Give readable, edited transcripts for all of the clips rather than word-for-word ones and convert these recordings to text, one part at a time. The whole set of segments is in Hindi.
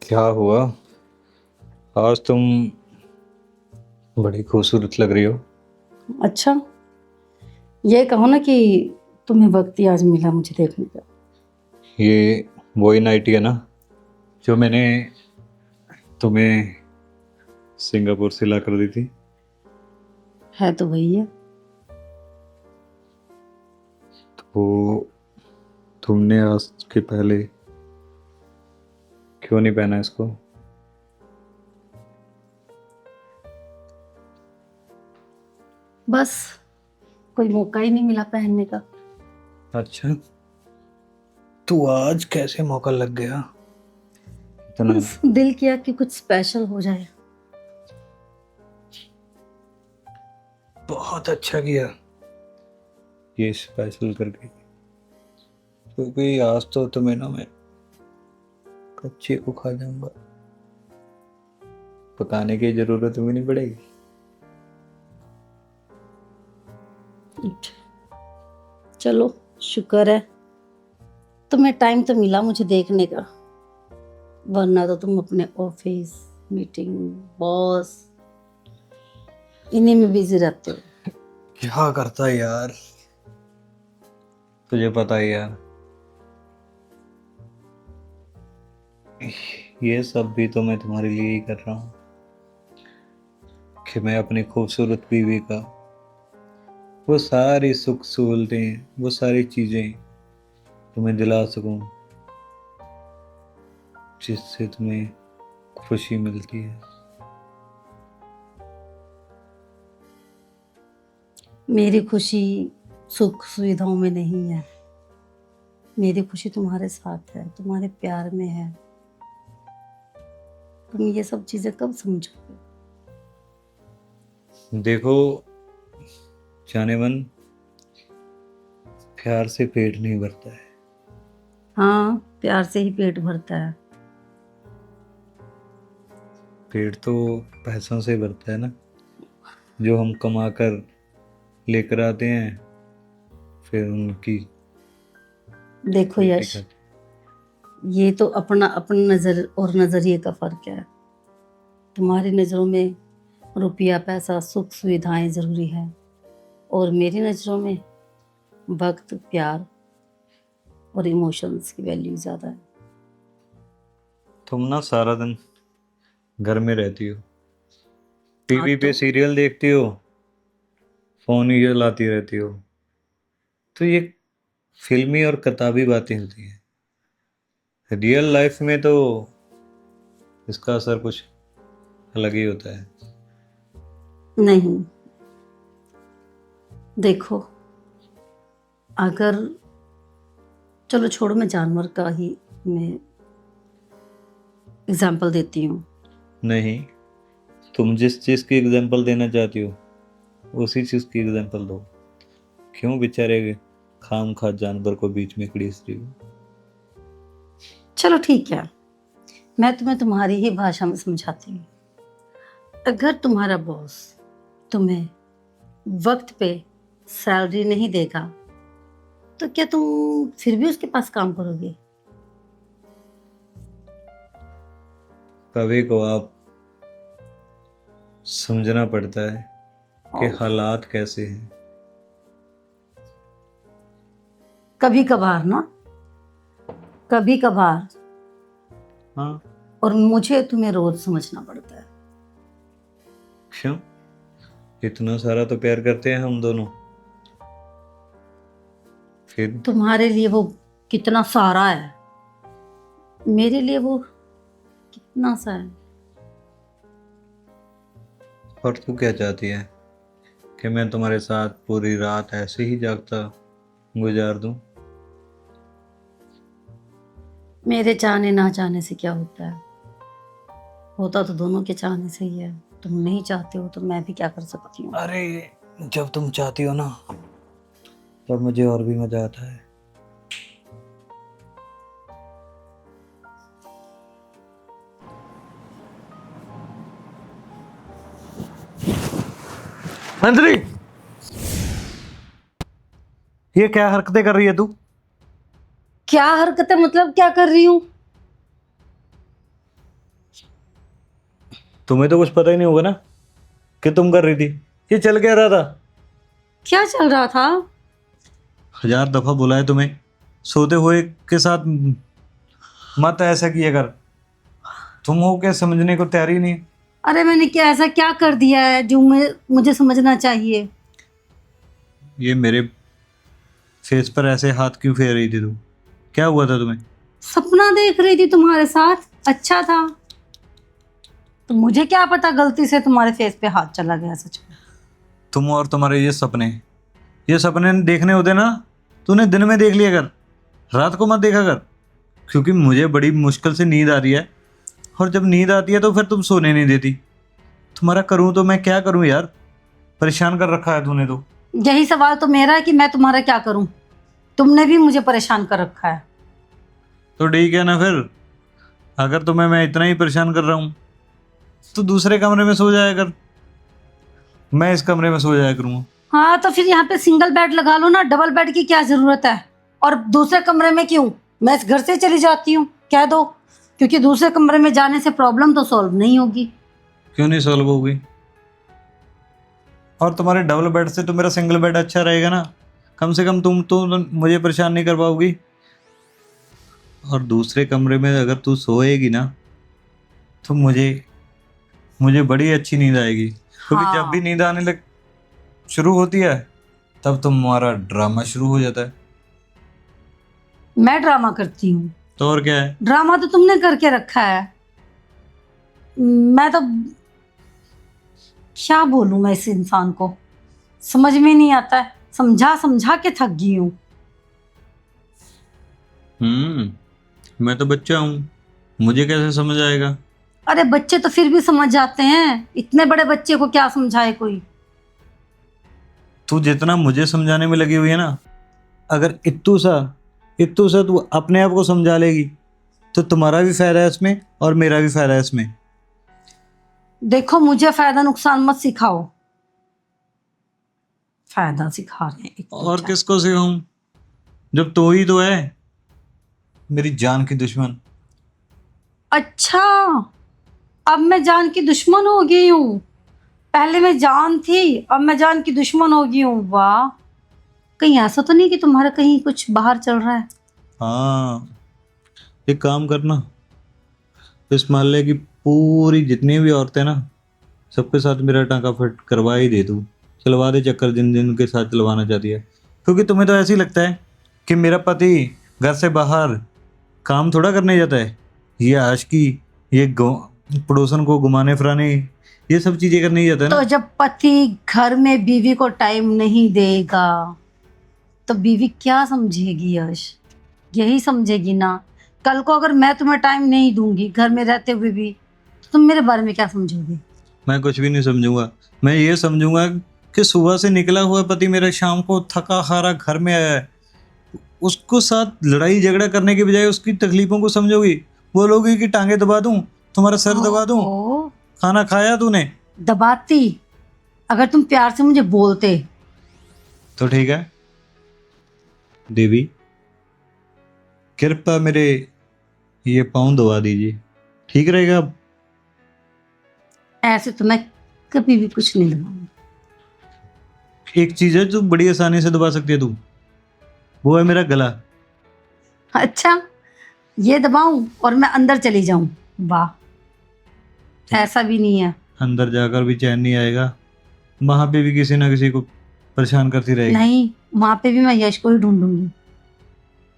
क्या हुआ? आज तुम बड़ी खूबसूरत लग रही हो। अच्छा, ये कहो ना कि तुम्हें वक्त ही आज मिला मुझे देखने का। ये वही नाइटी है ना जो मैंने तुम्हें सिंगापुर से ला कर दी थी। है तो वही है। तो तुमने आज के पहले क्यों नहीं पहना इसको? बस कोई मौका ही नहीं मिला पहनने का। अच्छा, तो आज कैसे मौका लग गया इतना? बस दिल किया कि कुछ स्पेशल हो जाए। बहुत अच्छा किया ये स्पेशल करके, क्योंकि आज तो तुम्हें ना मैं कच्चे को खा जाऊंगा। पकाने की जरूरत भी नहीं पड़ेगी। चलो, शुक्र है तुम्हें टाइम तो मिला मुझे देखने का, वरना तो तुम अपने ऑफिस, मीटिंग, बॉस इन्हीं में बिजी रहते हो। क्या करता है यार, तुझे पता ही यार, ये सब भी तो मैं तुम्हारे लिए ही कर रहा हूँ कि मैं अपनी खूबसूरत बीवी का वो सारी सुख सहूलतें, वो सारी चीजें तुम्हें दिला सकूं जिससे तुम्हें खुशी मिलती है। मेरी खुशी सुख सुविधाओं में नहीं है, मेरी खुशी तुम्हारे साथ है, तुम्हारे प्यार में है। तुम ये सब चीजें कब समझोगे? देखो जाने मन, प्यार से पेट नहीं भरता है। हाँ, प्यार से ही पेट भरता है। पेट तो पैसों से भरता है ना, जो हम कमा कर लेकर आते हैं, फिर उनकी देखो रोटी यश, खाते ये तो अपना अपना नजर और नजरिए का फर्क है। तुम्हारी नजरों में रुपया, पैसा, सुख सुविधाएं जरूरी है, और मेरी नजरों में वक्त, प्यार और इमोशंस की वैल्यू ज्यादा है। तुम ना सारा दिन घर में रहती हो, हाँ टीवी पे तो सीरियल देखती हो, फोन ही चलाती रहती हो, तो ये फिल्मी और किताबी बातें होती हैं। रियल लाइफ में तो इसका असर कुछ अलग ही होता है। नहीं, देखो, अगर, चलो छोड़ो, मैं जानवर का ही मैं एग्जाम्पल देती हूँ। नहीं, तुम जिस चीज की एग्जांपल देना चाहती हो उसी चीज की एग्जांपल दो। क्यों बेचारे खाम खा जानवर को बीच में खड़ीस रही हो? चलो ठीक है, मैं तुम्हें तुम्हारी ही भाषा में समझाती हूँ। अगर तुम्हारा बॉस तुम्हें वक्त पे सैलरी नहीं देगा, तो क्या तुम फिर भी उसके पास काम करोगे? कभी को आप समझना पड़ता है कि और हालात कैसे हैं। कभी कभार ना, कभी कभार, हाँ। और मुझे तुम्हें रोज समझना पड़ता है। क्यों? इतना सारा तो प्यार करते हैं हम दोनों, फिर तुम्हारे लिए वो कितना सारा है, मेरे लिए वो कितना सा है। और तू क्या चाहती है कि मैं तुम्हारे साथ पूरी रात ऐसे ही जागता गुजार दूं? मेरे चाहने ना चाहने से क्या होता है, होता तो दोनों के चाहने से ही है। तुम नहीं चाहते हो तो मैं भी क्या कर सकती हूँ। अरे, जब तुम चाहती हो ना तब मुझे और भी मजा आता है। अंजलि, ये क्या हरकतें कर रही है तू? क्या हरकतें मतलब क्या कर रही हूँ? तुम्हें तो कुछ पता ही नहीं होगा ना कि तुम कर रही थी। ये चल क्या रहा था? क्या चल रहा था? 1000 दफा बोला है तुम्हें, सोते हुए के साथ मत ऐसा किया कर। तुम हो क्या समझने को तैयार ही नहीं। अरे मैंने क्या ऐसा क्या कर दिया है जो मुझे समझना चाहिए? ये मेरे फेस पर ऐसे हाथ क्यों फेर रही थी तू? क्या हुआ था तुम्हें? सपना देख रही थी तुम्हारे साथ, अच्छा था। तो मुझे क्या पता गलती से तुम्हारे फेस पे हाथ चला गया सच में। तुम और तुम्हारे ये सपने देखने होते ना, तूने दिन में देख लिया कर, रात को मत देखा कर। क्योंकि मुझे बड़ी मुश्किल से नींद आ रही है, और जब नींद आती है तो फिर तुम सोने नहीं देती। तुम्हारा करूं तो मैं क्या करूं यार? परेशान कर रखा है तूने तो। यही सवाल तो मेरा है कि मैं तुम्हारा क्या करूं। तुमने भी मुझे परेशान कर रखा है। तो ठीक है ना फिर, अगर तुम्हें मैं इतना ही परेशान कर रहा हूं तो दूसरे कमरे में सो जाया कर, मैं इस कमरे में सो जाया करूंगा। हाँ तो फिर यहाँ पे सिंगल बेड लगा लो ना, डबल बेड की क्या जरूरत है? और दूसरे कमरे में क्यों? मैं इस घर से चली जाती हूँ, कह दो। क्योंकि दूसरे कमरे में जाने से प्रॉब्लम तो सॉल्व नहीं होगी। क्यों नहीं सॉल्व होगी? और तुम्हारे डबल बेड से तो मेरा सिंगल बेड अच्छा रहेगा ना। कम से कम तुम तो मुझे परेशान नहीं कर पाओगी। और दूसरे कमरे में अगर तू सोएगी ना तो मुझे बड़ी अच्छी नींद आएगी। क्योंकि जब भी हाँ, नींद आने लग शुरू होती है तब तुम्हारा ड्रामा शुरू हो जाता है। मैं ड्रामा करती हूँ? तो और क्या है? ड्रामा तो तुमने करके रखा है। मैं तो क्या बोलूं, मैं इस इंसान को समझ में नहीं आता है। समझा समझा के थक गई हूँ। मैं तो बच्चा हूँ, मुझे कैसे समझ आएगा? अरे बच्चे तो फिर भी समझ जाते हैं, इतने बड़े बच्चे को क्या समझाए कोई। तू जितना मुझे समझाने में लगी हुई है ना, अगर इत्तू सा तू अपने आप को समझा लेगी तो तुम्हारा भी फायदा है इसमें और मेरा भी फायदा है इसमें। देखो मुझे फायदा नुकसान मत सिखाओ। फायदा सिखा रहे हैं एक तो और अच्छा। किसको सिखाऊं जब तू ही तो है मेरी जान की दुश्मन। अच्छा, अब मैं जान की दुश्मन हो गई हूँ। पहले मैं जान थी, अब मैं जान की दुश्मन हो गई हूँ। वाह, कहीं ऐसा तो नहीं कि तुम्हारा कहीं कुछ बाहर चल रहा है? हाँ, एक काम करना, इस मोहल्ले की पूरी जितनी भी औरतें ना, सबके साथ मेरा टांका फिट करवा ही दे तू। चलवा दे चक्कर जिन जिन के साथ चलवाना चाहती है। क्योंकि तुम्हें तो ऐसे ही लगता है कि मेरा पति घर से बाहर काम थोड़ा करने जाता है। ये आशिकी, ये पड़ोसन को घुमाने फिराने, ये सब चीजें करने ही जाता है तो ना। जब पति घर में बीवी को टाइम नहीं देगा तो बीवी क्या समझेगी यश? यही समझेगी ना। कल को अगर मैं तुम्हें टाइम नहीं दूंगी घर में रहते हुए भी, तो तुम मेरे बारे में क्या समझोगे? मैं कुछ भी नहीं समझूंगा। मैं ये समझूंगा कि सुबह से निकला हुआ पति मेरा शाम को थका हारा घर में आया है। उसको साथ लड़ाई झगड़ा करने के बजाय उसकी तकलीफों को समझोगी। बोलोगी कि टांगे दबा दूं, तुम्हारा सर दबा दूं, ओहो, खाना खाया तूने? दबाती। अगर तुम प्यार से मुझे बोलते। तो ठीक है देवी, कृपया मेरे ये पाँव दबा दीजिए, ठीक रहेगा अब? ऐसे तो मैं कभी भी कुछ नहीं दबाऊंगी। एक चीज है जो बड़ी आसानी से दबा सकती है तू, वो है मेरा गला। अच्छा, ये दबाऊं और मैं अंदर चली जाऊं? वाह, ऐसा भी नहीं है। अंदर जाकर भी चैन नहीं आएगा, वहां पे भी किसी ना किसी को परेशान करती रहेगी। नहीं, वहां पे भी मैं यश को ही ढूंढूंगी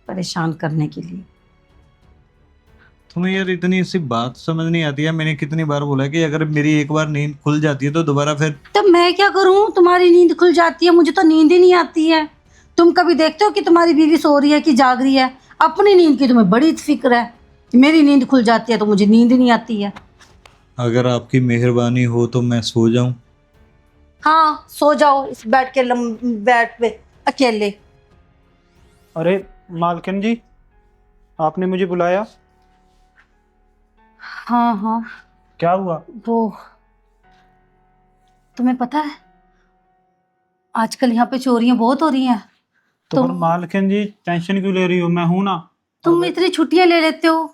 परेशान करने के लिए। तुम्हें यार इतनी सी बात समझ नहीं आती है। मैंने कितनी बार बोला है कि अगर मेरी एक बार नींद खुल जाती है तो दोबारा फिर। तो मैं क्या करूं? तुम्हारी नींद खुल जाती है, मुझे तो नींद ही नहीं आती है। तुम कभी देखते हो कि तुम्हारी बीवी सो रही है कि जाग रही है? अपनी नींद की तुम्हें बड़ी फिक्र है। मेरी नींद खुल जाती है तो मुझे नींद ही नहीं आती है। अगर आपकी मेहरबानी हो तो मैं सो जाऊं। हाँ, सो जाओ इस बेड पे अकेले। अरे मालकिन जी, आपने मुझे बुलाया? हाँ हाँ, क्या हुआ? वो तुम्हें पता है आजकल यहाँ पे चोरियां बहुत हो रही हैं। तो पर तुम मालकिन जी टेंशन क्यों ले रही हो? मैं हूं ना। तुम इतनी छुट्टियां ले लेते हो,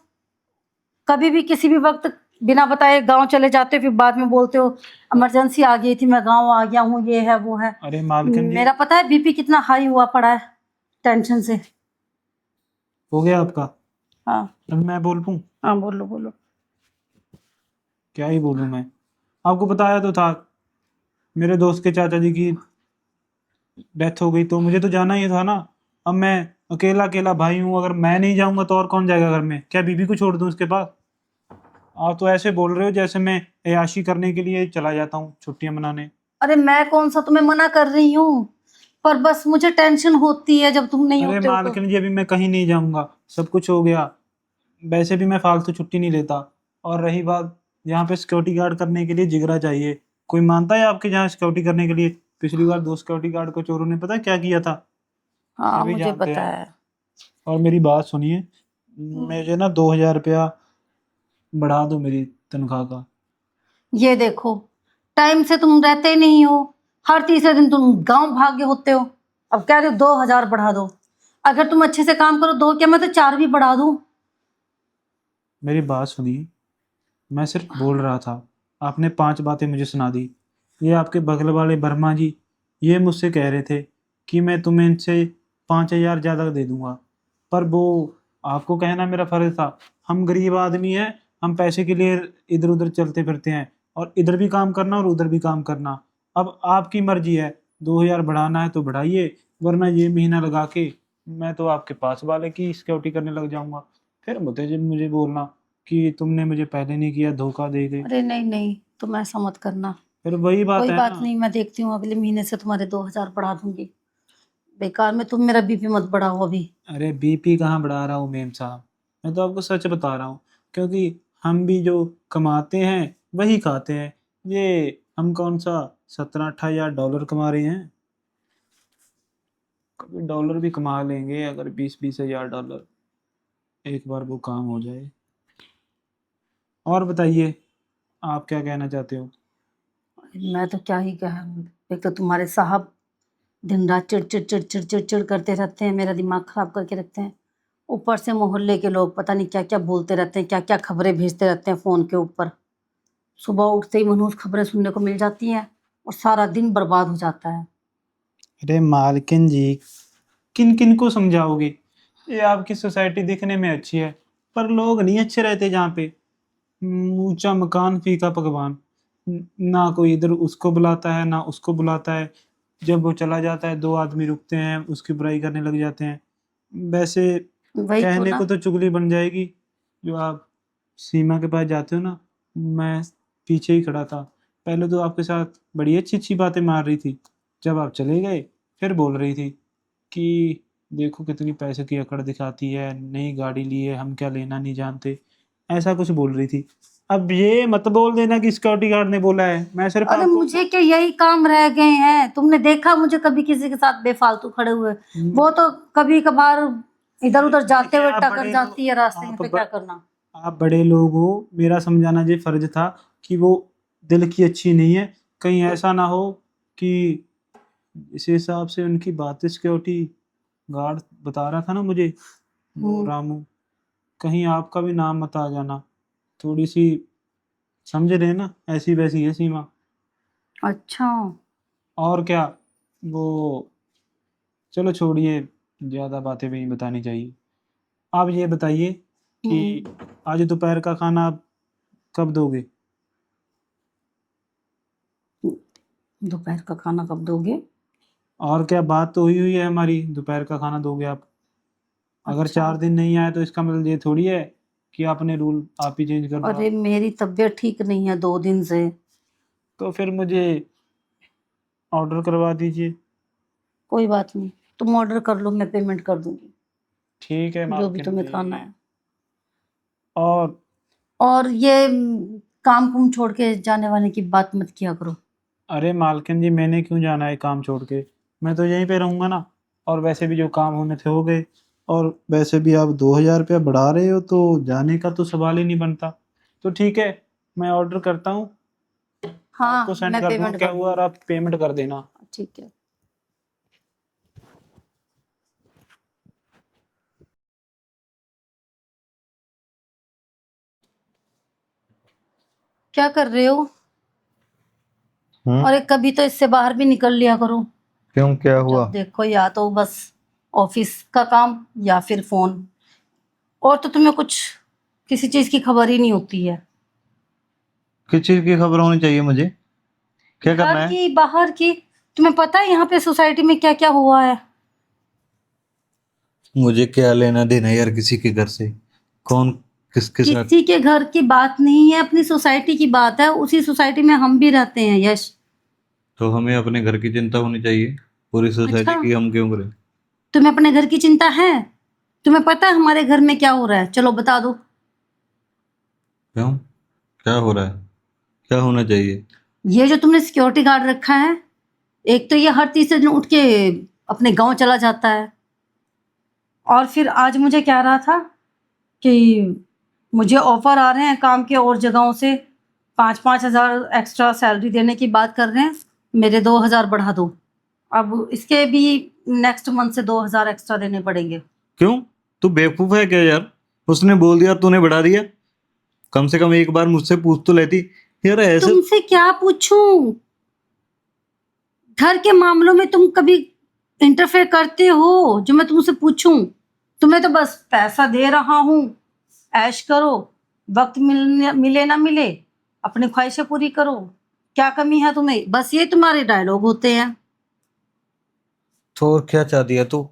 कभी भी किसी भी वक्त बिना बताए गांव चले जाते हो, फिर बाद में बोलते हो इमरजेंसी आ गई थी, मैं गांव आ गया हूँ, ये है वो है। अरे मालकिन जी, मेरा पता है बीपी कितना हाई हुआ पड़ा है टेंशन से। हो गया आपका? हाँ अब मैं बोल पूं? हाँ, बोलो बोलो। क्या ही बोलूं मैं। आपको बताया तो था, मेरे दोस्त के चाचा जी की डेथ हो गई, तो मुझे तो जाना ही था ना। अब मैं अकेला अकेला भाई हूँ, अगर मैं नहीं जाऊंगा तो और कौन जाएगा घर में? क्या बीबी को छोड़ दूं उसके पास? आप तो ऐसे बोल रहे हो जैसे मैं अय्याशी करने के लिए चला जाता हूँ छुट्टियां मनाने। अरे मैं कौन सा तुम्हें मना कर रही हूँ, पर बस मुझे टेंशन होती है जब तुम नहीं अरे होते हो तो। मालकिन जी, अभी मैं कहीं नहीं जाऊंगा, सब कुछ हो गया। वैसे भी मैं फालतू छुट्टी नहीं लेता। और रही बात, यहाँ पे सिक्योरिटी गार्ड करने के लिए जिगरा चाहिए। कोई मानता है आपके यहाँ सिक्योरिटी करने के लिए? पिछली बार 2 सिक्योरिटी गार्ड को चोरों ने पता है क्या किया था? हाँ सभी मुझे जानते पता हैं। है। और मेरी बात सुनिए, हम्म। मुझे ना 2,000 रुपया बढ़ा दो मेरी तनख्वाह का। ये देखो, टाइम से तुम रहते नहीं हो, हर तीसरे दिन तुम गांव भागे होते हो। अब कह रहे हो 2,000 बढ़ा दो। अगर तुम अच्छे से काम करो दो क्या, मैं तो 4 भी बढ़ा दूं। मेरी बात सुनिए, मैं सिर्फ बोल रहा था, आपने 5 बातें मुझे सुना दी। ये आपके बगल वाले वर्मा जी, ये मुझसे कह रहे थे कि मैं तुम्हें इनसे 5,000 ज़्यादा दे दूंगा। पर वो आपको कहना मेरा फर्ज था। हम गरीब आदमी हैं, हम पैसे के लिए इधर उधर चलते फिरते हैं, और इधर भी काम करना और उधर भी काम करना। अब आपकी मर्जी है, 2,000 बढ़ाना है तो बढ़ाइए, वरना ये महीना लगा के मैं तो आपके पास वाले की सिक्योरिटी करने लग जाऊंगा। फिर मुझे मुझे बोलना कि तुमने मुझे पहले नहीं किया, धोखा दे गए। अरे नहीं नहीं, तुम ऐसा मत करना। फिर वही बात कोई है बात ना। नहीं, मैं देखती हूँ अगले महीने से तुम्हारे 2,000 बढ़ा दूंगी। बेकार में तुम मेरा बीपी मत बढ़ाओ अभी। अरे बीपी कहाँ बढ़ा रहा हूँ मेम साहब, मैं तो आपको सच बता रहा हूँ। क्योंकि हम भी जो कमाते हैं वही खाते हैं। ये हम कौन सा 17-18 हज़ार डॉलर कमा रहे हैं? कभी डॉलर भी कमा लेंगे अगर 20-20 हज़ार डॉलर एक बार वो काम हो जाए। और बताइए, आप क्या कहना चाहते हो? मैं तो क्या ही कह, एक तो तुम्हारे साहब दिन रात चिड़ चिड़ चिड़ चिड़ चिड़ चिड़ करते रहते हैं, मेरा दिमाग खराब करके रखते हैं। ऊपर से मोहल्ले के लोग पता नहीं क्या क्या बोलते रहते हैं, क्या क्या खबरें भेजते रहते हैं फोन के ऊपर। सुबह उठते ही मनहूस खबरें सुनने को मिल जाती हैं और सारा दिन बर्बाद हो जाता है। अरे मालकिन जी, किन किन को समझाओगे? ये आपकी सोसाइटी दिखने में अच्छी है, पर लोग नहीं अच्छे रहते जहाँ पे। ऊंचा मकान फीका पकवान। ना कोई इधर उसको बुलाता है ना उसको बुलाता है। जब वो चला जाता है 2 आदमी रुकते हैं उसकी बुराई करने लग जाते हैं। वैसे वही तो कहने ना। को तो चुगली बन जाएगी। जो आप सीमा के पास जाते हो ना, मैं पीछे ही खड़ा था। पहले तो आपके साथ बड़ी अच्छी अच्छी बातें मार रही थी, जब आप चले गए फिर बोल रही थी कि देखो कितनी पैसे की अकड़ दिखाती है, नई गाड़ी ली है, हम क्या लेना नहीं जानते, ऐसा कुछ बोल रही थी। अब ये मत बोल देना कि सिक्योरिटी गार्ड ने बोला है, मैं सिर्फ अरे आपको। मुझे क्या यही काम रह गए हैं, तुमने देखा मुझे कभी किसी के साथ बेफालतू खड़े हुए? वो तो कभी कभार इधर उधर जाते देखिए हुए आप टकर बड़े जाती है लोग, रास्ते में, पे क्या करना। आप बड़े लोग हो, मेरा समझाना ये फर्ज था कि वो दिल की अच्छी नहीं है। कहीं ऐसा ना हो कि इस हिसाब से उनकी बातें सिक्योरिटी गार्ड बता रहा था ना मुझे, वो हम्म। रामू, कहीं आपका भी नाम मत आ जाना। थोड़ी सी समझ रहे हैं ना, ऐसी वैसी है सीमा। अच्छा। और क्या। वो चलो छोड़िए, ज़्यादा बातें भी नहीं बतानी चाहिए। आप ये बताइए कि हम्म। आज दोपहर का खाना आप कब दोगे? दोपहर का खाना कब दोगे? और क्या, बात तो हुई हुई है हमारी, दोपहर का खाना दोगे आप। अगर अच्छा। 4 दिन नहीं आए तो इसका मतलब ये थोड़ी है कि आपने रूल आप ही चेंज कर दो अरे आप। मेरी तबीयत ठीक नहीं है 2 दिन से। तो फिर मुझे ऑर्डर करवा दीजिए। कोई बात नहीं, तुम ऑर्डर कर लो, मैं पेमेंट कर दूंगी ठीक है जो भी मालकिन तुम्हें खाना जी। है। और और ये काम कुम छोड़ के जाने वाने की बात मत किया करो। अरे मालकिन जी, मैंने क्यों जाना है काम छोड़ के? मैं तो यहीं पे रहूंगा ना। और वैसे भी जो काम होने थे हो गए। और वैसे भी आप 2,000 रुपया बढ़ा रहे हो तो जाने का तो सवाल ही नहीं बनता। तो ठीक है, मैं ऑर्डर करता हूँ, आपको हाँ सेंड मैं कर दूंगा पेमेंट क्या कर हुआ, और दूंगी। आप पेमेंट कर देना। ठीक है। क्या कर रहे हो? हम्म? और कभी तो इससे बाहर भी निकल लिया करो। क्यों, क्या हुआ? जब देखो या तो बस ऑफिस का काम या फिर फोन, और तो तुम्हें कुछ किसी चीज की खबर ही नहीं होती है। किस चीज की खबर होनी चाहिए मुझे? क्या करना घर है? की, बाहर की। तुम्हें पता है यहाँ पे सोसाइटी में क्या क्या हुआ है? मुझे क्या लेना देना यार किसी के घर से? कौन किसके साथ? किसी के घर की बात नहीं है, अपनी सोसाइटी की बात है। उसी सोसाइटी में हम भी रहते हैं यश। तो हमें अपने घर की चिंता होनी चाहिए, पूरी सोसाइटी अच्छा, की हम क्यों करें? तुम्हें अपने घर की चिंता है? तुम्हें पता है हमारे घर में क्या हो रहा है? चलो बता दो। क्यों, क्या हो रहा है? क्या होना चाहिए? ये जो तुमने सिक्योरिटी गार्ड रखा है, एक तो ये हर तीसरे दिन उठ के अपने गांव चला जाता है, और फिर आज मुझे कह रहा था कि मुझे ऑफर आ रहे हैं काम के और जगहों से, 5-5 हज़ार एक्स्ट्रा सैलरी देने की बात कर रहे हैं, मेरे 2 हज़ार बढ़ा दो। अब इसके भी नेक्स्ट मंथ से 2 हज़ार एक्स्ट्रा देने पड़ेंगे। क्यों? तू बेवकूफ है क्या यार? उसने बोल दिया, तूने बढ़ा दिया। कम से कम एक बार मुझसे पूछ तो लेती। यार ऐसे तुमसे क्या पूछूं? घर के मामलों में तुम कभी इंटरफेयर करते हो जो मैं तुमसे पूछूं? तुम्हें तो बस पैसा दे रहा हूं, ऐश करो, वक्त मिलने मिले ना मिले अपनी ख्वाहिशें पूरी करो। क्या कमी है तुम्हें? बस ये तुम्हारे डायलॉग होते हैं। तो और क्या चाहती है तू?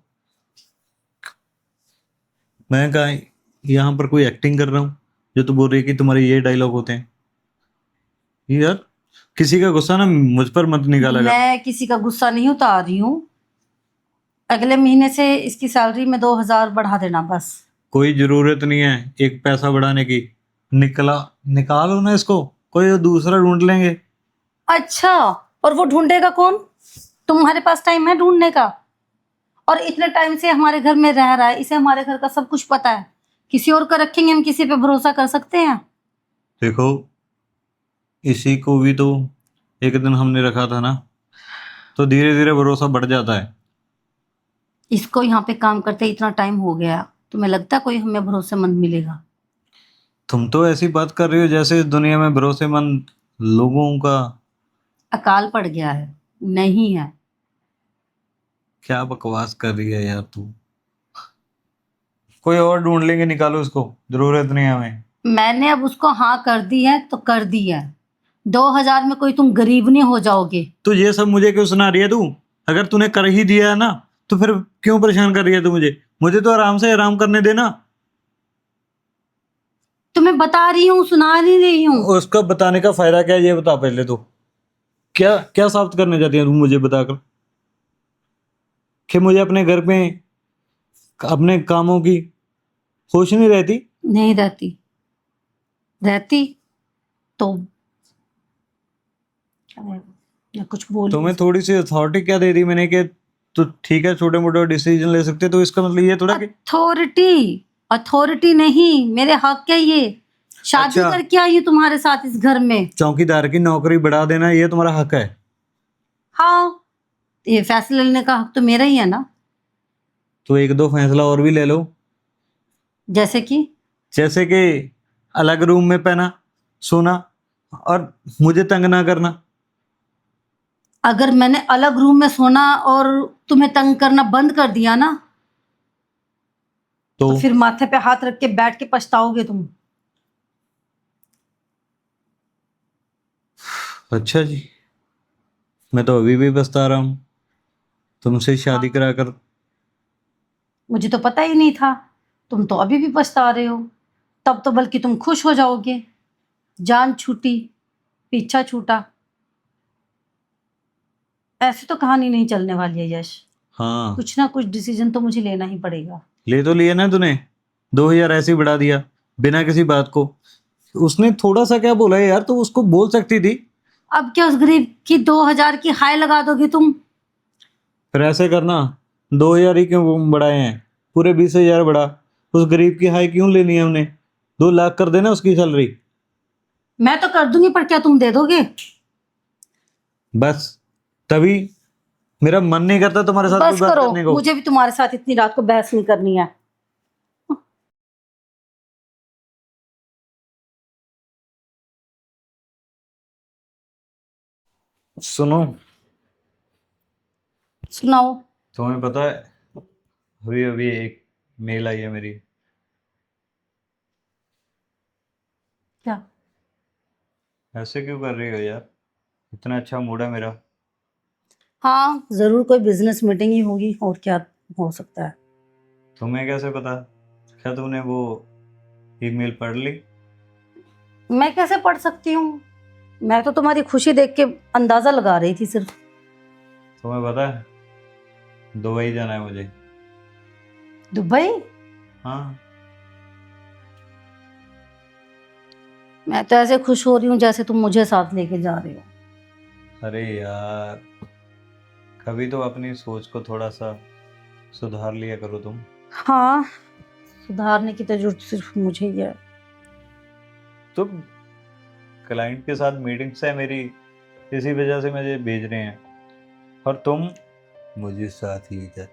मैं कहा यहाँ पर कोई एक्टिंग कर रहा हूँ जो तू बोल रही है कि तुम्हारे ये डायलॉग होते हैं? यार किसी का गुस्सा ना मुझ पर मत निकाला कर। मैं किसी का गुस्सा नहीं उतार रही हूँ। अगले महीने से इसकी सैलरी में 2 हज़ार बढ़ा देना बस। कोई जरूरत नहीं है एक पैसा बढ़ाने की। निकला, निकालो ना इसको, कोई दूसरा ढूंढ लेंगे। अच्छा, और वो ढूंढेगा कौन? तुम्हारे पास टाइम है ढूंढने का? और इतने टाइम से हमारे घर में रह रहा है, इसे हमारे घर का सब कुछ पता है। किसी और का रखेंगे हम? किसी पे भरोसा कर सकते हैं? देखो, इसी को भी तो एक दिन हमने रखा था ना, तो धीरे धीरे भरोसा बढ़ जाता है। इसको यहाँ पे काम करते इतना टाइम हो गया, तुम्हें लगता है कोई हमें भरोसेमंद मिलेगा? तुम तो ऐसी बात कर रही हो जैसे इस दुनिया में भरोसेमंद लोगों का अकाल पड़ गया है। नहीं है। क्या बकवास कर रही है यार तू? कोई और ढूंढ लेंगे, निकालो इसको, जरूरत नहीं है हमें। मैंने अब उसको हाँ कर दी है तो कर दी है। 2 हज़ार में कोई तुम गरीब नहीं हो जाओगे। तो ये सब मुझे क्यों सुना रही है तू? अगर तूने कर ही दिया है ना, तो फिर क्यों परेशान कर रही है तू मुझे? मुझे तो आराम से आराम करने देना। तुम्हें बता रही हूँ, सुना नहीं रही हूँ। उसका बताने का फायदा क्या है, ये बता पहले तो। क्या क्या साबित करने जाती है तू मुझे बताकर? कि मुझे अपने घर में अपने कामों की होश नहीं रहती? नहीं रहती। रहती तो क्या है? मैं कुछ बोल ही नहीं तुम्हें सकती। थोड़ी सी अथॉरिटी क्या दे दी मैंने कि तो ठीक है छोटे मोटे डिसीजन ले सकते, तो इसका मतलब ये थोड़ा कि अथॉरिटी? अथॉरिटी नहीं, मेरे हक है ये। शादी अच्छा, करके आई हूँ तुम्हारे साथ इस घर में। चौकीदार की नौकरी बढ़ा देना ये तुम्हारा हक है? हाँ, ये फैसला लेने का हक तो मेरा ही है ना। तो एक दो फैसला और भी ले लो। जैसे कि? जैसे कि अलग रूम में पहना सोना, और मुझे तंग ना करना। अगर मैंने अलग रूम में सोना और तुम्हें तंग करना बंद कर दिया ना, तो तो फिर माथे पे हाथ रख के बैठ के पछताओगे तुम। अच्छा जी, मैं तो अभी भी पछता रहा हूँ तुमसे शादी हाँ, कराकर। मुझे तो पता ही नहीं था। तुम तो अभी भी पछता रहे हो। तब तो बल्कि तुम खुश हो जाओगे। जान छूटी, पीछा छूटा। ऐसे तो कहानी नहीं चलने वाली है यश। हाँ, कुछ ना कुछ डिसीजन तो मुझे लेना ही पड़ेगा। ले तो लिया ना तूने। 2,000 ऐसे ही बढ़ा दिया बिना किसी बात को। उसने थोड़ा सा क्या बोला है यार, तो उसको बोल सकती थी। अब क्या उस गरीब की 2 हज़ार की हाय लगा दोगे तुम? फिर ऐसे करना, 2,000 ही क्यों बढ़ाए हैं? पूरे 20,000 बढ़ा। उस गरीब की हाई क्यों लेनी है हमने? 2 लाख कर देना उसकी सैलरी। मैं तो कर दूंगी, पर क्या तुम दे दोगे? बस तभी मेरा मन नहीं करता तुम्हारे साथ कोई बस बात करो, करने को। मुझे भी तुम्हारे साथ इतनी रात को बहस नहीं करनी है। सुनो, सुनाओ। तुम्हें पता है अभी अभी एक मेल आई है मेरी। क्या? ऐसे क्यों कर रही हो यार? इतना अच्छा मूड है मेरा। हाँ, जरूर कोई बिजनेस मीटिंग ही होगी, और क्या हो सकता है। तुम्हें कैसे पता? क्या तुमने वो ईमेल पढ़ ली? मैं कैसे पढ़ सकती हूँ? मैं तो तुम्हारी खुशी देख के अंदाजा लगा रही थी सिर्फ। तुम्हें पता है दुबई जाना है मुझे। दुबई? हाँ। मैं तो ऐसे खुश हो रही हूँ जैसे तुम मुझे साथ लेके जा रहे हो। अरे यार, कभी तो अपनी सोच को थोड़ा सा सुधार लिया करो तुम। हाँ, सुधारने की तो जरूरत सिर्फ मुझे ही है। तुम क्लाइंट के साथ मीटिंग्स है मेरी, इसी वजह से मुझे भेज रहे हैं, और तुम मुझे साथ ही इधर।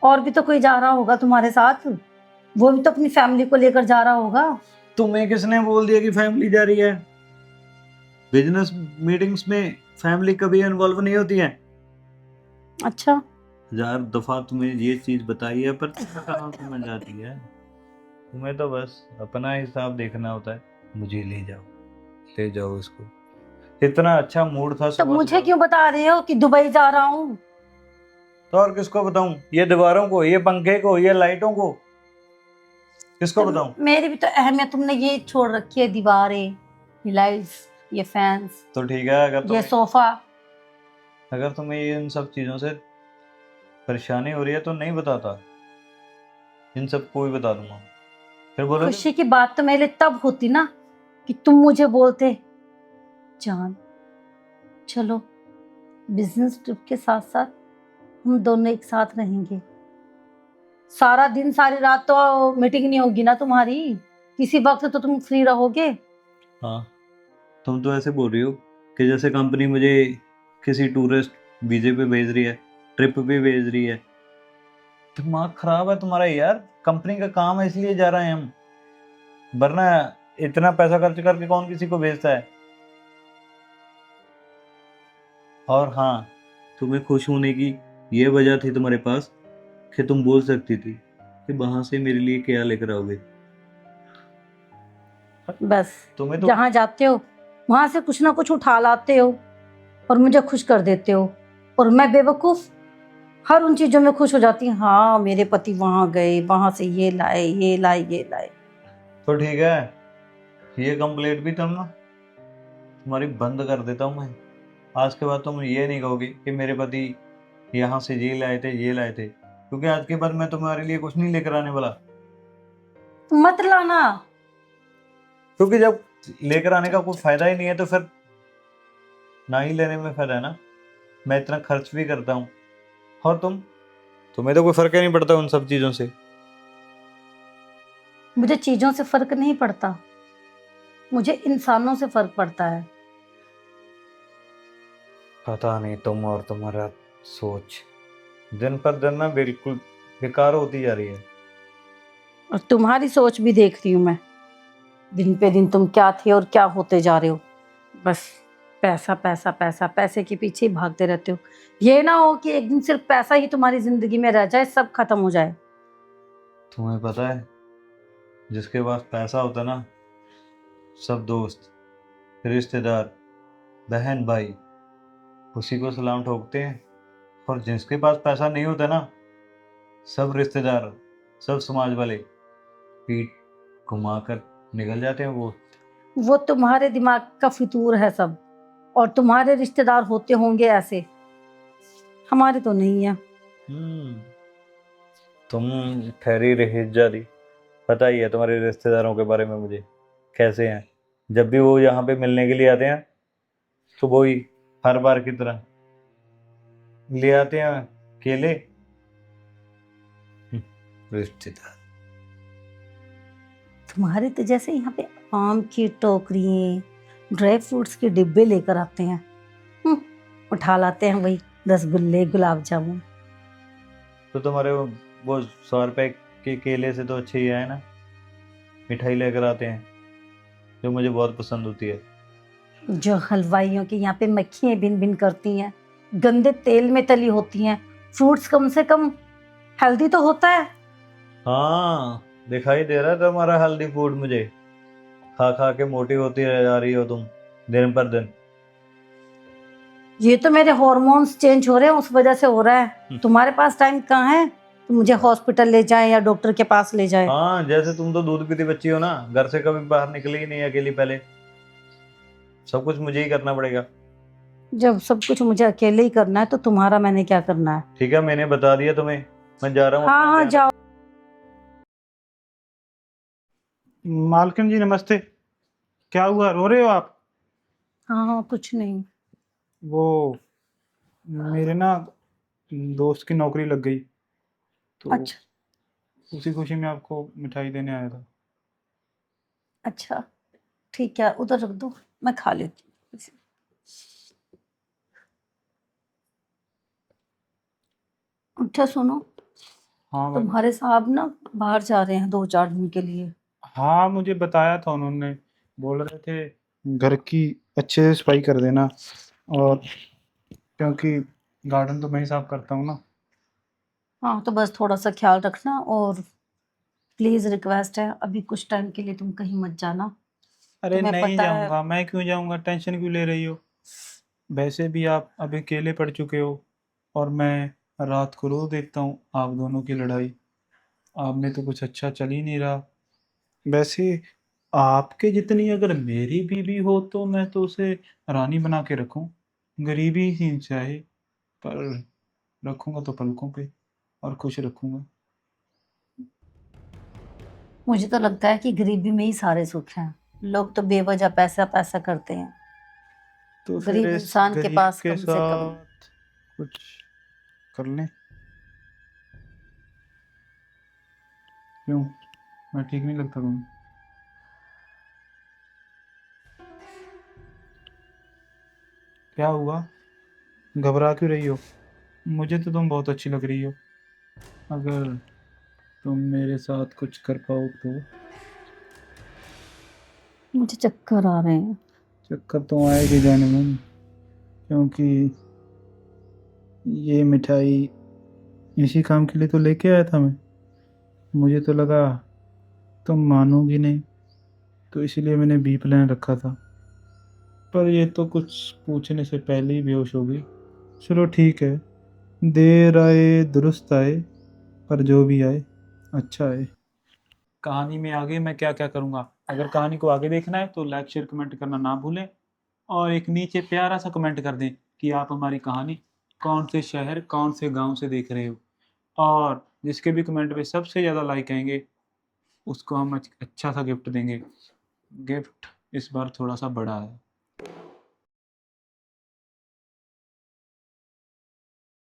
और भी तो कोई जा रहा होगा तुम्हारे साथ, वो भी तो अपनी फैमिली को लेकर जा रहा होगा। तुम्हें किसने बोल दिया कि फैमिली जा रही है? बिजनेस मीटिंग्स में फैमिली कभी इन्वॉल्व नहीं होती है। अच्छा। 1000 दफा तुम्हें ये चीज बताई है, पर तुम्हें कहाँ समझ आती है? तुम्हें तो बस अपना हिसाब देखना होता है। मुझे ले जाओ, ले जाओ इसको। इतना अच्छा मूड था तो सुबह मुझे सुबह। क्यों बता रहे हो कि दुबई जा रहा हूँ? तो और किसको बताऊं? ये दीवारों को, ये पंखे को, ये लाइटों को, किसको तो बताऊं? मेरी भी तो अहमियत तुमने ये छोड़ रखी है, दीवारें, ये लाइट्स, ये फैंस, तो ठीक है, ये सोफा। अगर तुम्हें ये इन सब चीजों से परेशानी हो रही है तो नहीं बताता, इन सब को भी बता दूंगा। फिर बोलोगे खुशी की बात तो मेरे लिए तब होती ना कि तुम मुझे बोलते, जान चलो, बिजनेस ट्रिप के साथ साथ हम दोनों एक साथ रहेंगे। सारा दिन सारी रात तो मीटिंग नहीं होगी ना तुम्हारी, किसी वक्त तो तुम फ्री रहोगे। हाँ, तुम तो ऐसे बोल रही हो कि जैसे कंपनी मुझे किसी टूरिस्ट वीजे पे भेज रही है, ट्रिप पे भेज रही है। दिमाग खराब है तुम्हारा यार। कंपनी का काम है इसलिए जा रहे हैं हम, वरना इतना पैसा खर्च करके कौन किसी को भेजता है? और हाँ, तुम्हें खुश होने की ये वजह थी तुम्हारे पास कि तुम बोल सकती थी कि वहां से मेरे लिए क्या लेकर आओगे। बस, तुम्हें तो जहाँ जाते हो वहां से कुछ ना कुछ उठा लाते हो और मुझे खुश कर देते हो, और मैं बेवकूफ हर उन चीजों में खुश हो जाती हूँ। हाँ, मेरे पति वहां गए, वहां से ये लाए, ये लाए, ये लाए। तो ठीक है, ये कंप्लेंट भी तुम ना तुम्हारी बंद कर देता हूँ मैं। आज के बाद तुम ये नहीं कहोगे कि मेरे पति यहाँ से ये लाए थे, ये लाए थे, क्योंकि आज के बाद मैं तुम्हारे लिए कुछ नहीं लेकर आने वाला। मत लाना। क्योंकि जब लेकर आने का कोई फायदा ही नहीं है तो फिर ना ही लेने में फायदा है ना। मैं इतना खर्च भी करता हूँ, और तुम्हें तो कोई फर्क ही नहीं पड़ता उन सब चीजों से। मुझे चीजों से फर्क नहीं पड़ता, मुझे इंसानों से फर्क पड़ता है। पता नहीं, तुम और तुम्हारा सोच दिन पर दिन ना बिल्कुल बेकार होती जा रही है। और तुम्हारी सोच भी देख रही हूँ मैं, दिन पे दिन तुम क्या थे और क्या होते जा रहे हो। बस पैसा पैसा पैसा, पैसे के पीछे ही भागते रहते हो। ये ना हो कि एक दिन सिर्फ पैसा ही तुम्हारी जिंदगी में रह जाए, सब खत्म हो जाए। तुम्हें पता है, जिसके पास पैसा होता ना, सब दोस्त, रिश्तेदार, बहन भाई उसी को सलाम ठोकते हैं, और जिसके पास पैसा नहीं होता ना, सब रिश्तेदार, सब समाज वाले पीठ घुमाकर निकल जाते हैं वो तुम्हारे दिमाग का फितूर है सब, और तुम्हारे रिश्तेदार होते होंगे ऐसे, हमारे तो नहीं है। हम्म, तुम ठहरी रही जारी। पता ही है तुम्हारे रिश्तेदारों के बारे में मुझे, कैसे हैं। जब भी वो यहाँ पे मिलने के लिए आते हैं तो वही हर बार की तरह ले आते हैं केले। रिश्तेदार। तुम्हारे तो जैसे यहाँ पे आम की टोकरियाँ, ड्राई फ्रूट्स के डिब्बे लेकर आते हैं, उठा लाते हैं वही रसगुल्ले, गुलाब जामुन। तो तुम्हारे वो 100 रुपए के केले से तो अच्छे ही है ना, मिठाई लेकर आते हैं। जो मुझे बहुत पसंद होती है। जो हलवाइयों के यहाँ पे मक्खियाँ भिन भिन करती हैं, गंदे तेल में तली होती हैं। फ्रूट्स कम से कम हेल्दी तो होता है। हाँ, दिखाई दे रहा है तुम्हारा हेल्दी फूड मुझे। खा खा के मोटी होती रह जा रही हो तुम दिन पर दिन। ये तो मेरे हॉर्मोन्स चेंज हो रहे हैं, उस वजह से हो रहा है। तुम्हारे पास टाइम कहाँ है तो मुझे हॉस्पिटल ले जाए या डॉक्टर के पास ले जाए। हाँ, जैसे तुम तो दूध पीती बच्ची हो ना, घर से कभी बाहर निकली ही नहीं अकेली। पहले सब कुछ मुझे ही करना पड़ेगा। जब सब कुछ मुझे अकेले ही करना है तो तुम्हारा मैंने क्या करना है। ठीक है, मैंने बता दिया तुम्हें। मैं जा रहा हूँ हाँ अपना हाँ ध्यान जाओ। मालकिन जी नमस्ते। क्या हुआ, रो रहे हो आप? हाँ हाँ कुछ नहीं। वो मेरे ना दोस्त की नौकरी लग गई, तो अच्छा उसी खुशी में आपको मिठाई देने आया था। अच्छा ठीक है, उधर रख दो, मैं खा लेती हूँ। अच्छा सुनो, हाँ भाई। तुम्हारे साहब ना बाहर जा रहे हैं 2-4 दिन के लिए। हाँ मुझे बताया था उन्होंने, बोल रहे थे घर की अच्छे से सफाई कर देना, और क्योंकि गार्डन तो मैं ही साफ करता हूँ ना। हाँ तो बस थोड़ा सा ख्याल रखना, और प्लीज रिक्वेस्ट है अभी कुछ टाइम के लिए तुम कहीं मत जाना। अरे तुम्हें नहीं पता है। जाऊंगा, मैं क्यों जाऊंगा, टेंशन क्यों ले रही हो? वैसे भी आप अभी अकेले पड़ चुके हो, और मैं रात को रोज देखता हूँ आप दोनों की लड़ाई। आप में तो कुछ अच्छा चल ही नहीं रहा। वैसे आपके जितनी अगर मेरी बीवी हो तो मैं तो उसे रानी बना के रखूं, गरीबी ही चाहे, पर रखूंगा तो पलकों पे, और खुश रखूंगा। मुझे तो लगता है कि गरीबी में ही सारे सुख हैं। लोग तो बेवजह पैसा पैसा करते हैं। तो फिर गरीब इस इंसान के गरीब पास के कम से कम। साथ कुछ कर लें। क्यों, मैं ठीक नहीं लगता तुम्हें? क्या हुआ, घबरा क्यों रही हो? मुझे तो तुम बहुत अच्छी लग रही हो। अगर तुम मेरे साथ कुछ कर पाओ तो। मुझे चक्कर आ रहे हैं। चक्कर तो आएगी जाने मन, क्योंकि ये मिठाई इसी काम के लिए तो लेके आया था मैं। मुझे तो लगा तुम मानोगी नहीं, तो इसलिए मैंने बी प्लान रखा था, पर ये तो कुछ पूछने से पहले ही बेहोश हो गई। चलो ठीक है, देर आए दुरुस्त आए, पर जो भी आए अच्छा आए। कहानी में आगे मैं क्या क्या करूँगा, अगर कहानी को आगे देखना है तो लाइक शेयर कमेंट करना ना भूलें, और एक नीचे प्यारा सा कमेंट कर दें कि आप हमारी कहानी कौन से शहर कौन से गांव से देख रहे हो, और जिसके भी कमेंट पे सबसे ज़्यादा लाइक आएंगे उसको हम अच्छा सा गिफ्ट देंगे। गिफ्ट इस बार थोड़ा सा बड़ा है।